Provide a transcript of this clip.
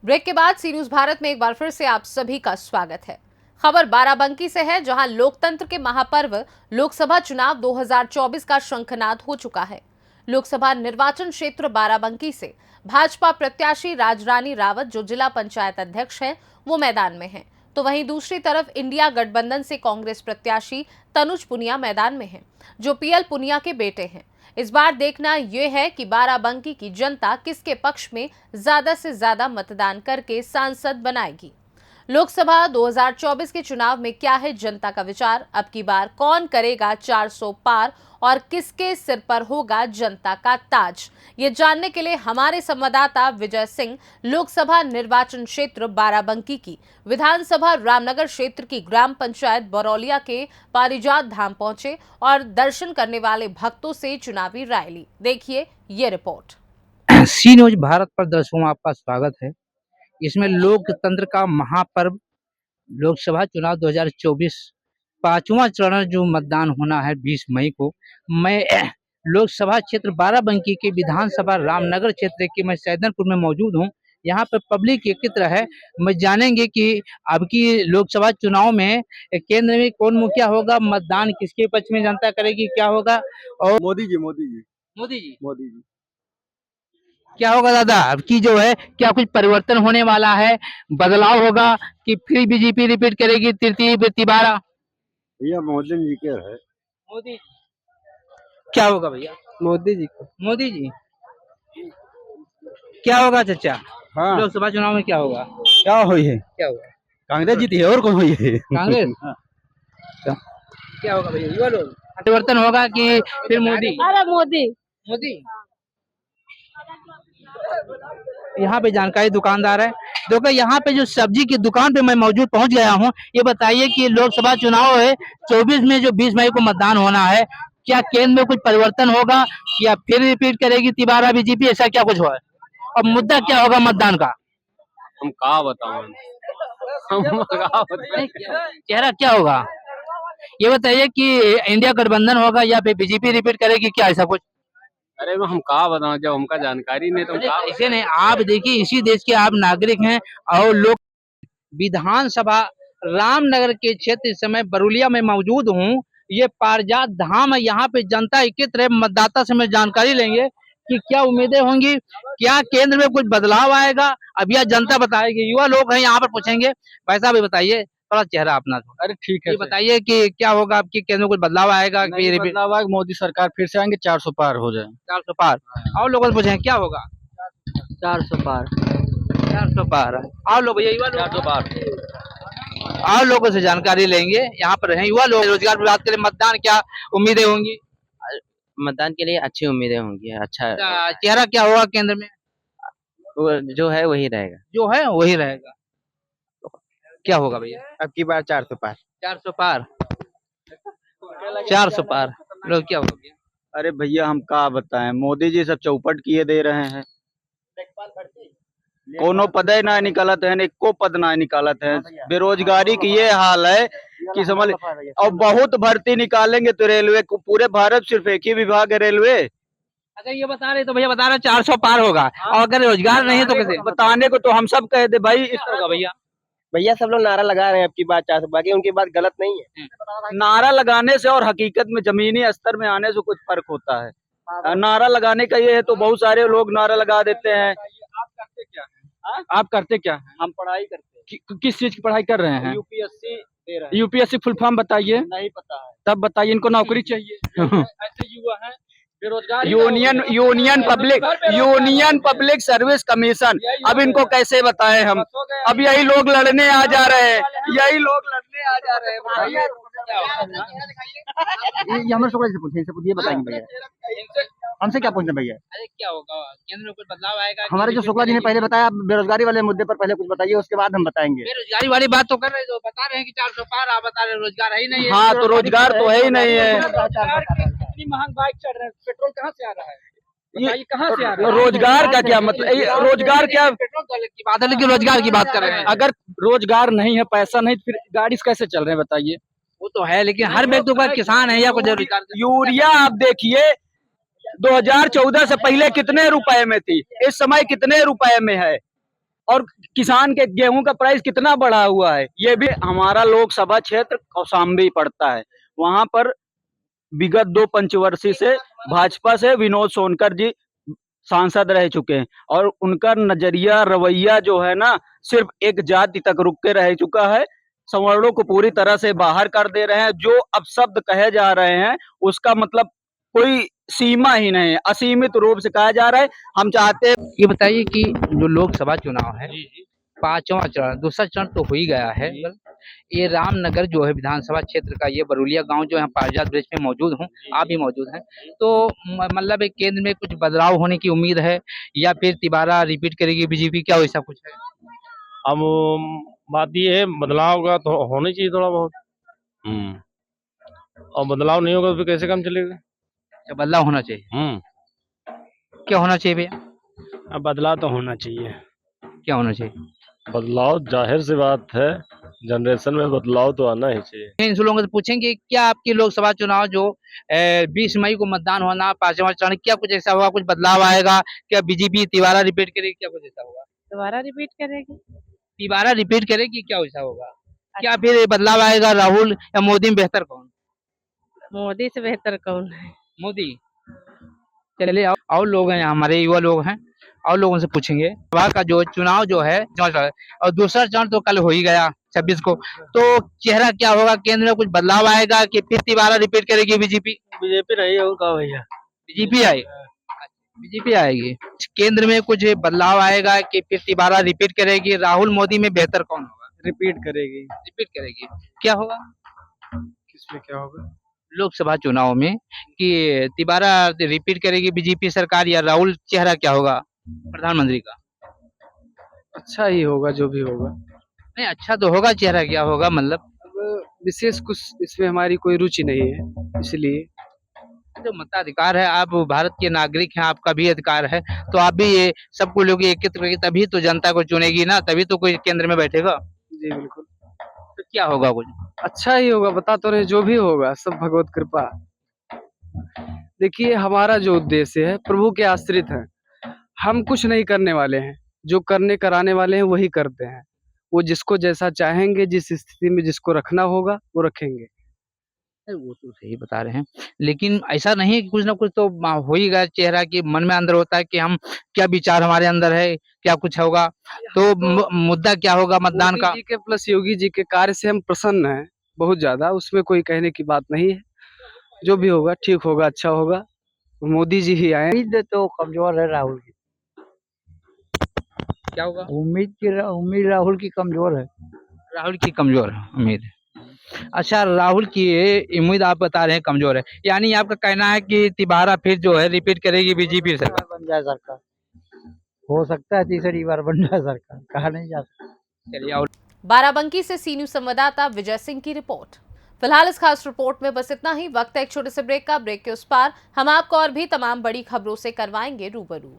Break के बाद सी news Bharat में एक बार फिर से आप सभी का स्वागत है। खबर बाराबंकी से है, जहां लोकतंत्र के महापर्व लोकसभा चुनाव 2024 का शंखनाद हो चुका है। लोकसभा निर्वाचन क्षेत्र बाराबंकी से भाजपा प्रत्याशी राजरानी रावत, जो जिला पंचायत अध्यक्ष हैं, वो मैदान में हैं। तो वहीं दूसरी तरफ इंडिया गठबंधन से कांग्रेस प्रत्याशी तनुज पुनिया मैदान में हैं, जो पीएल पुनिया के बेटे हैं। इस बार देखना यह है कि बाराबंकी की जनता किसके पक्ष में ज्यादा से ज्यादा मतदान करके सांसद बनाएगी। लोकसभा 2024 के चुनाव में क्या है जनता का विचार, अब की बार कौन करेगा 400 पार और किसके सिर पर होगा जनता का ताज, ये जानने के लिए हमारे संवाददाता विजय सिंह लोकसभा निर्वाचन क्षेत्र बाराबंकी की विधानसभा रामनगर क्षेत्र की ग्राम पंचायत बरौलिया के पारिजात धाम पहुंचे और दर्शन करने वाले भक्तों से चुनावी राय ली। देखिए ये रिपोर्ट। सी न्यूज भारत पर दर्शकों आपका स्वागत है। इसमें लोकतंत्र का महापर्व लोकसभा चुनाव 2024 पांचवा चरण जो मतदान होना है 20 मई को, मैं लोकसभा क्षेत्र बाराबंकी के विधानसभा रामनगर क्षेत्र के मैं सैदनपुर में मौजूद हूं। यहाँ पर पब्लिक एकत्र है। मैं जानेंगे कि अब की लोकसभा चुनाव में केंद्र में कौन मुखिया होगा, मतदान किसके पक्ष में जनता करेगी, क्या होगा। और मोदी जी मोदी जी मोदी जी मोदी जी क्या होगा दादा, अब की जो है क्या कुछ परिवर्तन होने वाला है, बदलाव होगा कि फिर बीजेपी रिपीट करेगी तृतीय तिबारा? भैया मोदी जी के है। मोदी क्या होगा भैया? मोदी जी को। मोदी जी क्या होगा चाचा? हाँ, लोकसभा चुनाव में क्या होगा? क्या हुई है? क्या होगा? कांग्रेस जीती है और कौन हुई है? कांग्रेस। क्या होगा भैया, युवा लोग परिवर्तन होगा कि फिर मोदी? अरे मोदी। मोदी। यहाँ पे जानकारी दुकानदार है। देखो यहाँ पे जो सब्जी की दुकान पे मैं मौजूद पहुंच गया हूँ। ये बताइए कि लोकसभा चुनाव है 24 में, जो 20 मई को मतदान होना है, क्या केंद्र में कुछ परिवर्तन होगा या फिर रिपीट करेगी तिबारा बीजेपी, ऐसा क्या कुछ हुआ है? और मुद्दा क्या होगा मतदान का? हम कहा बताओ चेहरा क्या होगा ये बताइए कि इंडिया गठबंधन होगा या फिर बीजेपी रिपीट करेगी, क्या ऐसा कुछ? अरे हम कहा बताओ, जब हमका जानकारी नहीं तो हम कहा ऐसे नहीं, आप देखिए इसी देश के आप नागरिक हैं और लोग विधानसभा रामनगर के क्षेत्र इस समय बरौलिया में मौजूद हूँ। ये पारिजात धाम है, यहाँ पे जनता एकत्र है। मतदाता से मैं जानकारी लेंगे कि क्या उम्मीदें होंगी, क्या केंद्र में कुछ बदलाव आएगा, अब यह जनता बताएगी। युवा लोग हैं यहाँ पर, पूछेंगे। भाई साहब ये बताइए, थोड़ा चेहरा अपना। अरे ठीक है, ये बताइए कि क्या होगा, आपकी केंद्र में कुछ बदलाव आएगा? बदलाव आएगा, मोदी सरकार फिर से आएंगे, 400 पार हो जाए। 400 पार। और लोगों से पूछेंगे क्या होगा? 400 पार। 400 पार। और लोग भैया, युवा लोग 400 पार। और लोगों से जानकारी लेंगे। यहाँ पर हैं युवा लोग, रोजगार की बात करें, मतदान क्या उम्मीदें होंगी? मतदान के लिए अच्छी उम्मीदें होंगी। अच्छा, चेहरा क्या होगा केंद्र में? जो है वही रहेगा। जो है वही रहेगा। क्या होगा भैया? अब की बार 400 पार। 400 पार। 400 पार। लोग क्या होगा? अरे भैया हम क्या बताएं, मोदी जी सब चौपट किए दे रहे हैं। कोनो पद ही ना निकालत है, एको पद ना निकालत है। बेरोजगारी की ये हाल है कि समझ, और बहुत भर्ती निकालेंगे तो रेलवे को, पूरे भारत सिर्फ एक ही विभाग है रेलवे। अगर ये बता रहे तो भैया बता रहे 400 पार होगा, और अगर रोजगार नहीं है तो कैसे? बताने को तो हम सब कह दे भाई। क्या होगा भैया? भैया सब लोग नारा लगा रहे हैं आपकी बात 400, बाकी उनकी बात गलत नहीं है। नारा लगाने से और हकीकत में जमीनी स्तर में आने से कुछ फर्क होता है। नारा लगाने का ये है तो बहुत सारे लोग नारा लगा देते हैं। आप करते क्या हैं? हम पढ़ाई करते हैं। किस चीज की पढ़ाई कर रहे हैं? यूपीएससी दे रहे हैं। यूपीएससी फुल फॉर्म बताइए। नहीं पता है। तब बताइए, इनको नौकरी चाहिए। ऐसे युवा हैं बेरोजगार। यूनियन पब्लिक सर्विस कमीशन, अब इनको कैसे बताएं हम? अब यही लोग लड़ने आ जा रहे हैं, ये हमारे शुक्ला से पूछे, इनसे पूछिए, बताएंगे भैया। हमसे क्या पूछना भैया? अरे क्या होगा, केंद्र में कुछ बदलाव आएगा? हमारे जो शुक्ला जी ने पहले बताया, बेरोजगारी वाले मुद्दे पर पहले कुछ बताइए, उसके बाद हम बताएंगे। बेरोजगारी वाली बात तो कर रहे, जो बता रहे हैं कि 400 पार, आप बता रहे हैं रोजगार है ही नहीं है। हाँ, तो रोजगार तो है ही नहीं है। इतनी महंग बाइक चढ़ रहे हैं, पेट्रोल कहाँ से आ रहा है? बताइए कहाँ से आ रहा है? रोजगार का क्या मतलब? रोजगार क्या, पेट्रोल की बात है, लेकिन रोजगार की बात कर रहे हैं। अगर रोजगार नहीं है, पैसा नहीं, फिर गाड़ी कैसे चल रहे हैं बताइए? वो तो है, लेकिन हर व्यक्ति का किसान है या कुछ रोजगार? यूरिया आप देखिए 2014 से पहले कितने रुपए में थी, इस समय कितने रुपए में है। और किसान के गेहूं का प्राइस कितना बढ़ा हुआ है। ये भी हमारा लोकसभा क्षेत्र कौशाम्बी पड़ता है। वहां पर विगत 2 पंचवर्षीय से भाजपा से विनोद सोनकर जी सांसद रह चुके हैं और उनका नजरिया रवैया जो है ना सिर्फ एक जाति तक रुक के रह चुका है। सवर्णों को पूरी तरह से बाहर कर दे रहे हैं। जो अपशब्द कहे जा रहे हैं उसका मतलब कोई सीमा ही नहीं है, असीमित रूप से कहा जा रहा है। हम चाहते हैं ये बताइए कि जो लोकसभा चुनाव है, पांचवा चरण, दूसरा चरण तो हो ही गया है। ये रामनगर जो है विधानसभा क्षेत्र का, ये बरुलिया गांव जो है पारिजात ब्रिज में मौजूद हूँ, आप भी मौजूद हैं। तो मतलब एक केंद्र में कुछ बदलाव होने की उम्मीद है या फिर तिबारा रिपीट करेगी बीजेपी, क्या वैसा कुछ है? अब बात ये है, बदलाव का तो होना चाहिए थोड़ा बहुत। और बदलाव नहीं होगा तो फिर कैसे काम चलेगा? अच्छा, बदलाव होना चाहिए। क्या होना चाहिए भैया? अब बदलाव तो होना चाहिए। क्या होना चाहिए? बदलाव जाहिर सी बात है, जनरेशन में बदलाव तो आना ही चाहिए। इन लोगों से पूछेंगे क्या आपकी लोकसभा चुनाव जो 20 मई को मतदान होना, पांचवा चरण, क्या कुछ ऐसा होगा, कुछ बदलाव आएगा? क्या बीजेपी तिबारा रिपीट करेगी, क्या कुछ ऐसा होगा? दोबारा रिपीट करेगी। तिबारा रिपीट करेगी, क्या वैसा होगा? क्या फिर बदलाव आएगा? राहुल या मोदी में बेहतर कौन? मोदी से बेहतर कौन है? मोदी। चलिए और लोग हैं, हमारे युवा लोग हैं, और लोगों से पूछेंगे। वहाँ का जो चुनाव जो है और दूसरा चरण तो कल हो ही गया 26 को, तो चेहरा क्या होगा? केंद्र में कुछ बदलाव आएगा कि फिर तिबारा रिपीट करेगी बीजेपी? बीजेपी नहीं होगा भैया। बीजेपी आएगी। बीजेपी आएगी। केंद्र में कुछ बदलाव आएगा कि फिर तिबारा रिपीट करेगी? राहुल मोदी में बेहतर कौन होगा? रिपीट करेगी। रिपीट करेगी। क्या होगा? किसमें क्या होगा? लोकसभा चुनाव में कि तिबारा रिपीट करेगी बीजेपी सरकार या राहुल चेहरा क्या होगा प्रधानमंत्री का? अच्छा ही होगा जो भी होगा। नहीं, अच्छा तो होगा, चेहरा क्या होगा मतलब? अब विशेष कुछ इसमें हमारी कोई रुचि नहीं है, इसलिए। जो मताधिकार है, आप भारत के नागरिक हैं, आपका भी अधिकार है, तो आप भी ये सबको लोग एकत्र करके तभी तो जनता को चुनेगी ना, तभी तो कोई केंद्र में बैठेगा। जी बिल्कुल। तो क्या होगा कुछ? अच्छा ही होगा, बता तो रहे, जो भी होगा सब भगवत कृपा। देखिए हमारा जो उद्देश्य है प्रभु के आश्रित है। हम कुछ नहीं करने वाले हैं, जो करने कराने वाले हैं वही करते हैं। वो जिसको जैसा चाहेंगे, जिस स्थिति में जिसको रखना होगा वो रखेंगे। वो तो सही बता रहे हैं, लेकिन ऐसा नहीं है कि कुछ ना कुछ तो हो ही गया चेहरा कि मन में अंदर होता है कि हम क्या विचार हमारे अंदर है, क्या कुछ होगा, तो मुद्दा क्या होगा मतदान का? मोदी जी के प्लस योगी जी के कार्य से हम प्रसन्न हैं बहुत ज्यादा, उसमें कोई कहने की बात नहीं है। जो भी होगा ठीक होगा, अच्छा होगा। मोदी जी ही आए। उम्मीद तो कमजोर है राहुल की। क्या होगा? उम्मीद राहुल की कमजोर है। राहुल की कमजोर है उम्मीद। अच्छा, राहुल की ये उम्मीद आप बता रहे हैं कमजोर है, यानी आपका कहना है कि तिबारा फिर जो है रिपीट करेगी बीजेपी सरकार? बन जाए सरकार, हो सकता है तीसरी बार बन जाए सरकार, कहा नहीं जा सकता। चलिए और बाराबंकी से सी न्यूज संवाददाता विजय सिंह की रिपोर्ट। फिलहाल इस खास रिपोर्ट में बस इतना ही। वक्त है एक छोटे से ब्रेक का। ब्रेक के उस पार हम आपको और भी तमाम बड़ी खबरों से करवाएंगे रूबरू।